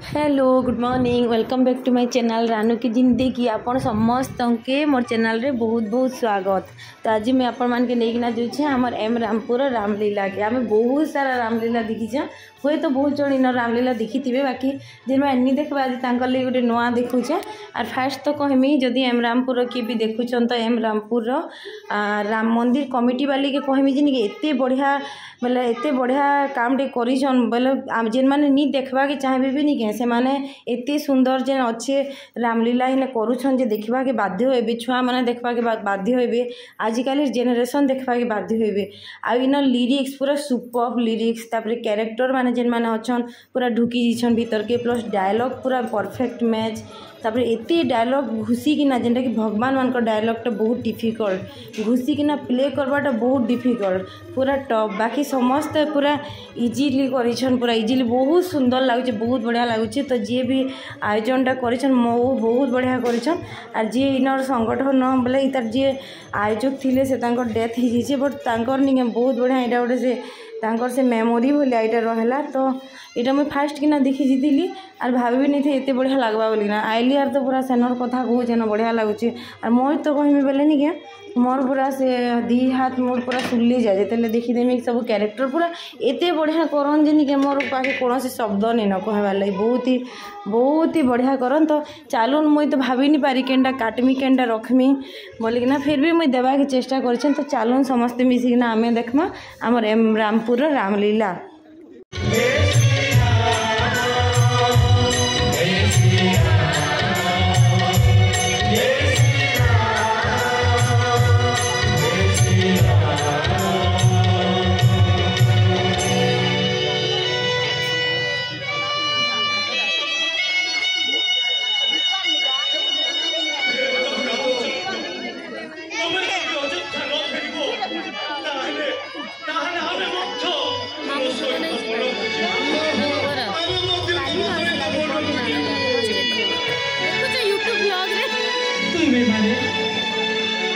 Hello good morning welcome back to my channel Ranu की जिंदगी आपण समस्त के मोर चैनल रे बहुत बहुत स्वागत। तो आज मैं आपण मान के लेकिना जाऊँ आमर एम रामपुर रामलीला के आम बहुत सारा रामलीला देखीचे हुए तो बहुत जन इन रामलीला देखी थे बाकी जिन एनी देखा आज तक गोटे नुआ देखुचे आर फास्ट तो कहमी जदि एम रामपुर किए भी देखुन तो एम रामपुर राम मंदिर कमिटी वाली के कहमी जिन एत बढ़िया बोले एत बढ़िया काम टे कर बोले जेन मैंने नी देखा के चाहे भी नहीं से माने एते सुंदर जेन अच्छे रामलीला इन करुछन जे देखा के बाध्य होबे छुआ माने देखा के बाध्य होबे आजिकल जेनेरेशन देखा के बाध्य होबे आ इन लिरिक्स पूरा सुपर लिरिक्स तापर कैरेक्टर माने जेन माने अच्छन पूरा ढुकी जीछन भीतर के प्लस डायलॉग पूरा परफेक्ट मैच तापर एते डायलॉग घुसिकिना जेनटा कि भगवान मान डायलॉगटा बहुत डिफिकल्ट घुसिकिना प्ले करवाटा बहुत डिफिकल्ट पूरा टफ बाकी समस्त पूरा इजिली करिछन पूरा इजिली बहुत सुंदर लगुच बहुत बढ़िया लगुच। तो जी भी आयोजनटा करिछन बहुत बढ़िया करिछन आर जी इनर संगठन बोले इतार जी आयोजक थिले से तांकर डेथ हो जाइए बट तांकर निके बहुत बढ़िया यहाँ गोटे से तांकर से मेमोरी भलिया यहाँ रहा। तो यहाँ मुझे फास्ट किना देखी जीती आर भाभी नहीं थे एत बढ़िया लगवा बोलिना आइली आर तो पूरा सेनर कथा कहून बढ़िया लगुच आर मोर तो कहमी बोले नहीं क्या मोर पूरा से दी हाथ मोर पूरा सुल्ली जाए जिते देखीदेमी सब कैरेक्टर पूरा एत बढ़िया करन जे निके मोर पाखे कौन से शब्द नहीं न कहबार लगे बहुत ही बढ़िया करन। तो चलून मुई तो भाभी नहीं पारी केनटा काटमी केनटा रखमी बोलिकिना फिर भी मुई देवा के चेष्टा कर। तो चलून समस्ते मिसिकिना आमे देखमा आमर एम रामपुर रामलीला।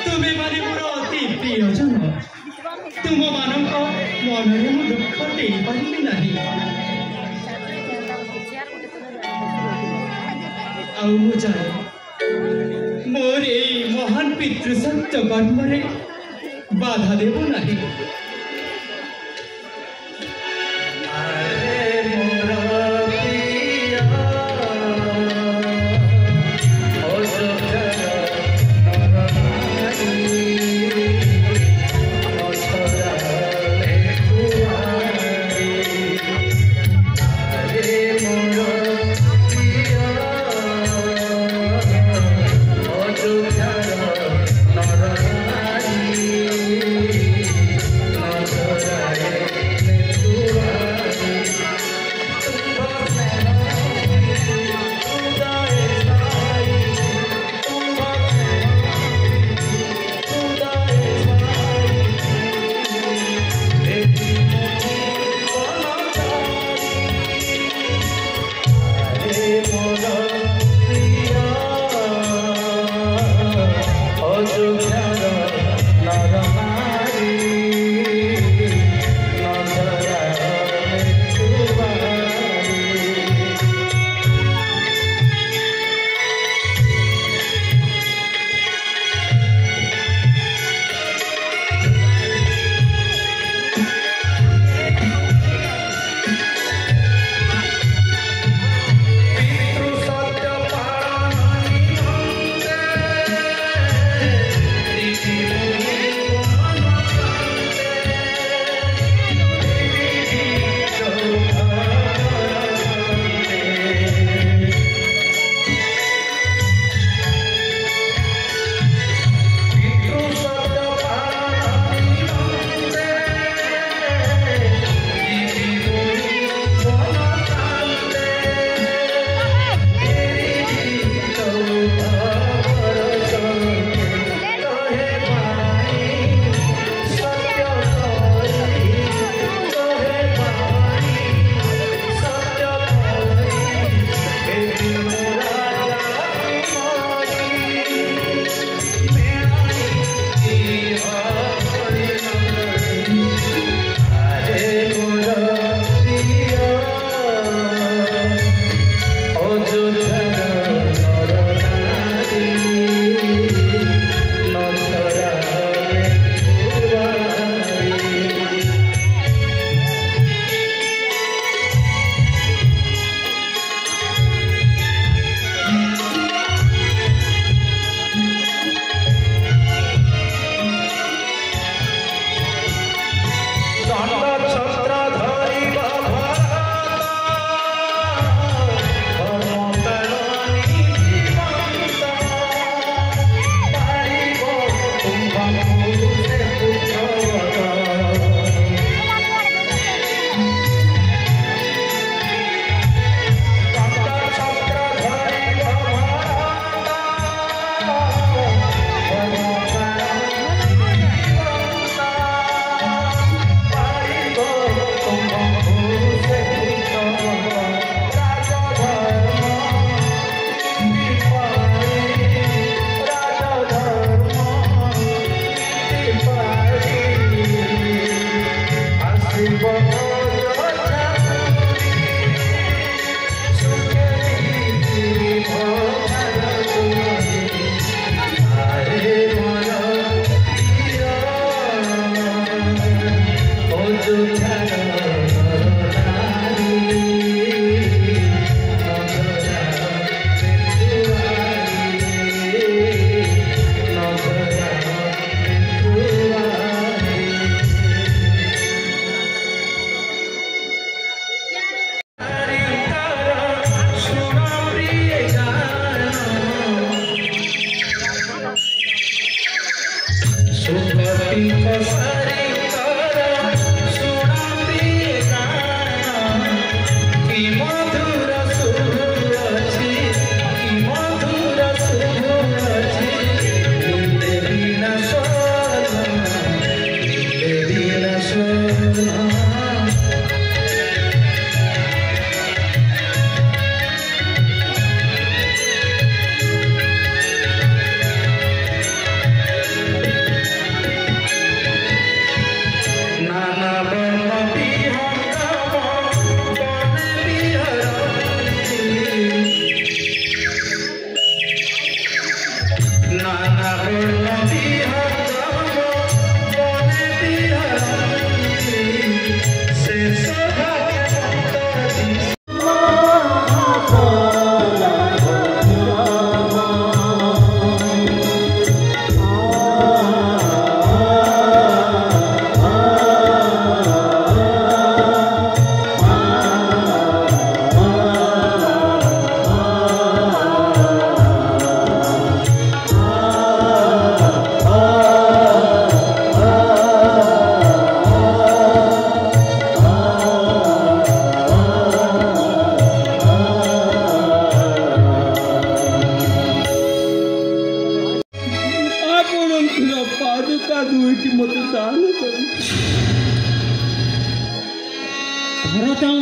तुम्हें माने मोर अति प्रियजन तुम मानक मनरे मु दुख दे पारिबी नाही आउ मु जाए मोर ए महान पितृ सत्य कर्मरे बाधा देबो नाही।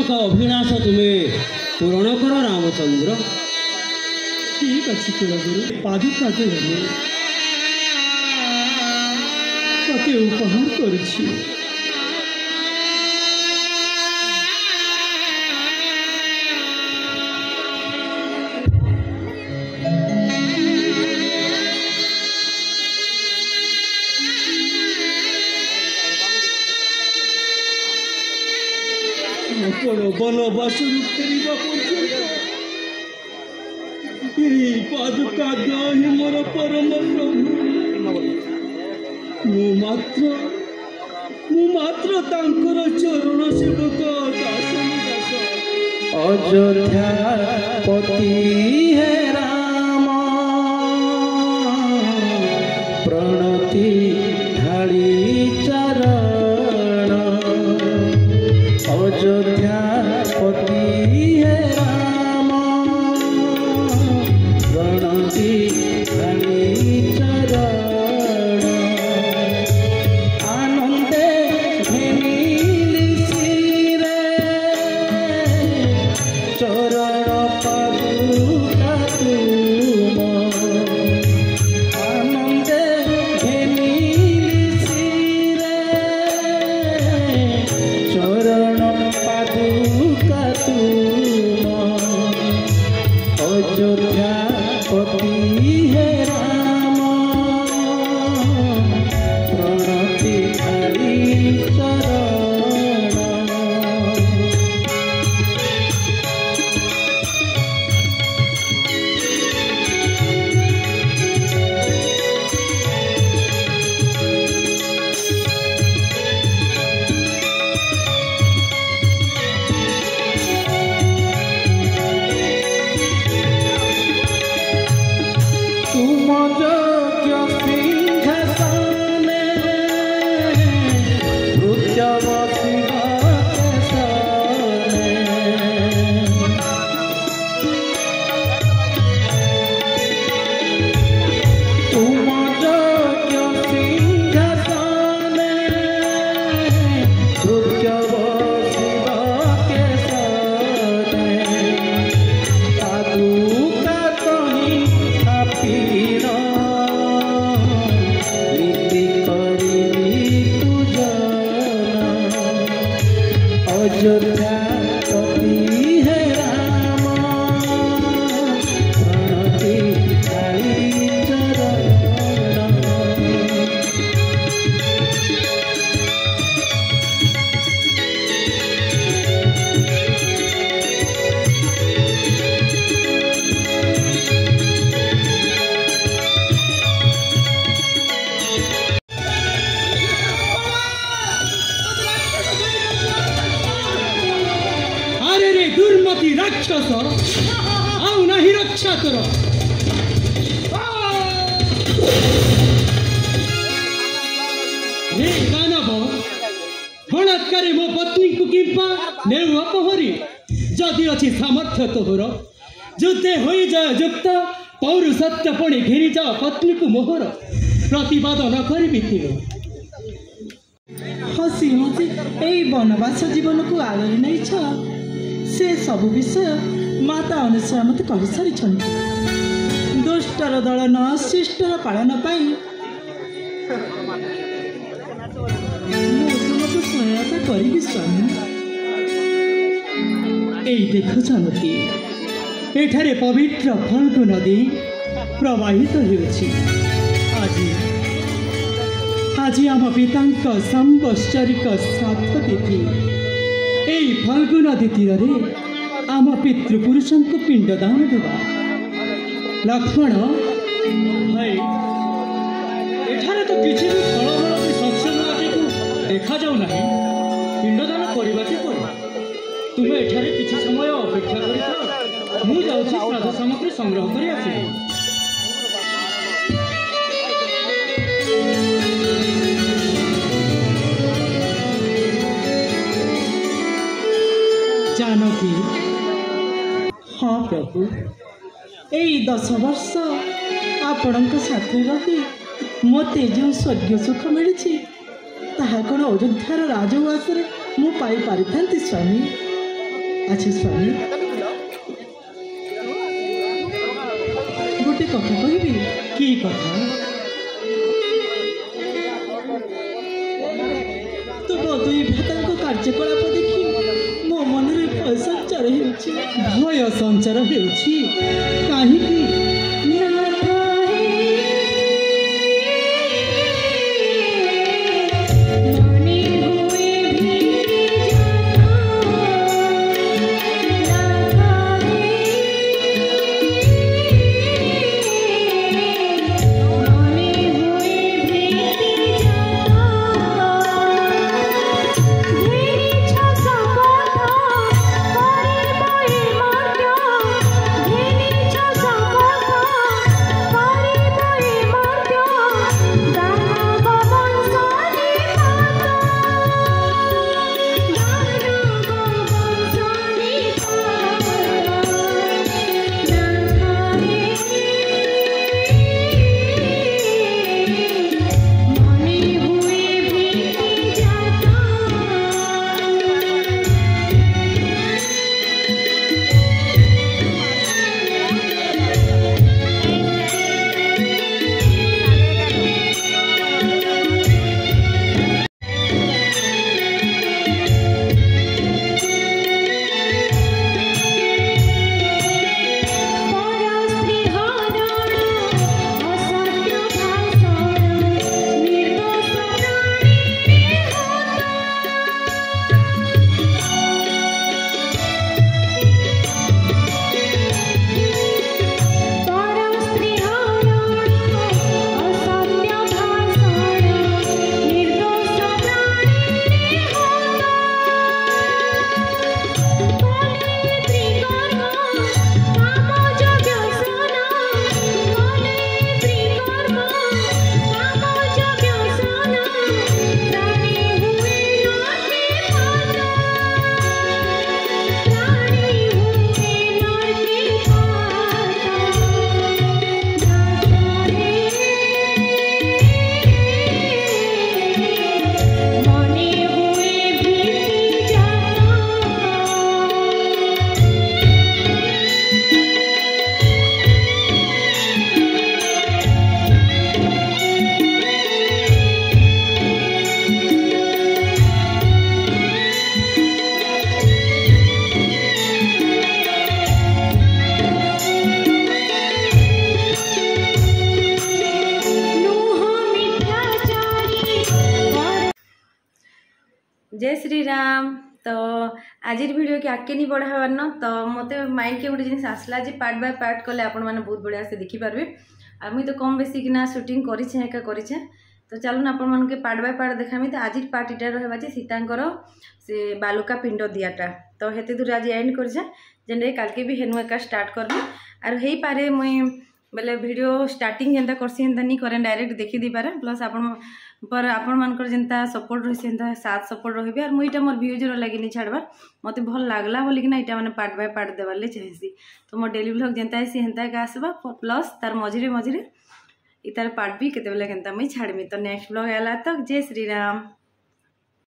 अभिलाष तुम्हें पूरण कर रामचंद्र। ठीक अच्छे कुलगुरु पादुका देले तते उपहार करुछि। बनवास फेरवा पर्यंत पादुका दही मोर परम प्रभु। मु मात्र तांकर चरण सेवक दासन दास। अयोध्या पति है राम प्रणति ढाली चरण। अयोध्या पति है राम प्रणति ढाली चरण। आनंदे घेनिली सिरे चरण पादुका तुम। आनंदे घेनिली सिरे चरण पादुका तुम। अयोध्या पति है राम प्रणति ढाली चरण। तुम योग्य सिंहासने नृत्यवती केशने। तुम योग्य सिंहासने नृत्यवती केशने। पादुका कहीं थापिन नीति करिबी तुजन। अयोध्या पति है राम प्रणति ढाली चरण। अरे रे दुर्मति राक्षस आउ नहीं रक्षा कर। हे दानव बलात्कारी मो पत्नी को किंपा नेउ अपहरी। जदि अच्छी सामर्थ्य तोहर युद्धे हो जाए युक्त पौरुषत्व पणे घेरी जाओ पत्नी को मोहर प्रतिवाद न करी हसी हसी यही बनवास जीवन को आगरी नहीं से सबु विषय माता अनुसार मत कही सारी। दुष्टर दलन शिष्टर पालन पाई तुमको सहायता करी स्वामी। এই দেখো জানকী এଠାରେ ପବିତ୍ର ଫଲ୍ଗୁ ନଦୀ ପ୍ରବାହିତ ହେଉଛି। ଆଜି ଆମ ପିତାଙ୍କ ସମ୍ବତ୍ସରିକ ଶ୍ରାଦ୍ଧ ତିଥି। এই ଫଲ୍ଗୁ ନଦୀ ତୀରରେ ଆମ ପିତୃପୁରୁଷଙ୍କୁ ପିଣ୍ଡଦାନ ଦେବା। ଲକ୍ଷ୍ମଣ ଭାଇ ଏଠାରେ ତ କିଛି ବି ଫଳମୂଳ କି ଶସ୍ୟ ମୂଳଟିକୁ ଦେଖାଯାଉ ନାହିଁ। ପିଣ୍ଡଦାନ କରିବାକୁ ପଡ଼ିବ। ତୁମେ ଏଠାରେ କିଛି ସମୟ ଅପେକ୍ଷା କରିଥାଅ। ମୁଁ ଯାଉଛି ଶ୍ରାଦ୍ଧ ସାମଗ୍ରୀ ସଂଗ୍ରହ କରି ଆସିବି। जानकी हाँ प्रभु यही 10 वर्ष आपण साथी रही मत जो स्वर्ग सुख मिली कौन अयोध्यार राजवास मु पाई पारि स्वामी। अच्छा स्वामी गोटे कथा कहबी कि कथा तुम दुई भ्रातांक कार्यकलाप देखि मो मनरे भय संचार हेउछि भय संचार हेउछि काहिँकि जय श्री राम। तो आज वीडियो के आगे नहीं बढ़ावार न तो मत माइंड के गोटे जिन आसला जे पार्ट बाय पार्ट कले आपण मैंने बहुत बढ़िया से देखिपारे। आ मुई तो कम बेसी किना शूटिंग करिछे एका करिछे तो चलून आपण मन के पार्ट बाय पार्ट देखामी। तो आज पार्ट इटा रहबा जे सीतांकर से बालुका पिंड दियाटा तो हेते दूर आज एंड करिछे जेने काल के भी हेनु एका स्टार्ट करबी आर हेई पारे मुई बेले वीडियो स्टार्टिंग जेंता करसी हेंता नहीं करे डायरेक्ट देखि दी पारे प्लस आपण मानकर जेंता सपोर्ट रही सेंता साथ सपोर्ट रही और मुईटा मोर व्यूज लगे नहीं छाड़बार मत भल लगला बोली कि इटा मैंने पार्ट बाय पार्ट देवार चाहसी। तो मोर डेली व्लॉग जेंता है हेंता का आसबा प्लस तार मझिरे मझिरे इतार पार्ट भी केते बेले केंता मुई छाड़मी। तो नेक्स्ट व्लॉग आला तक जय श्री राम।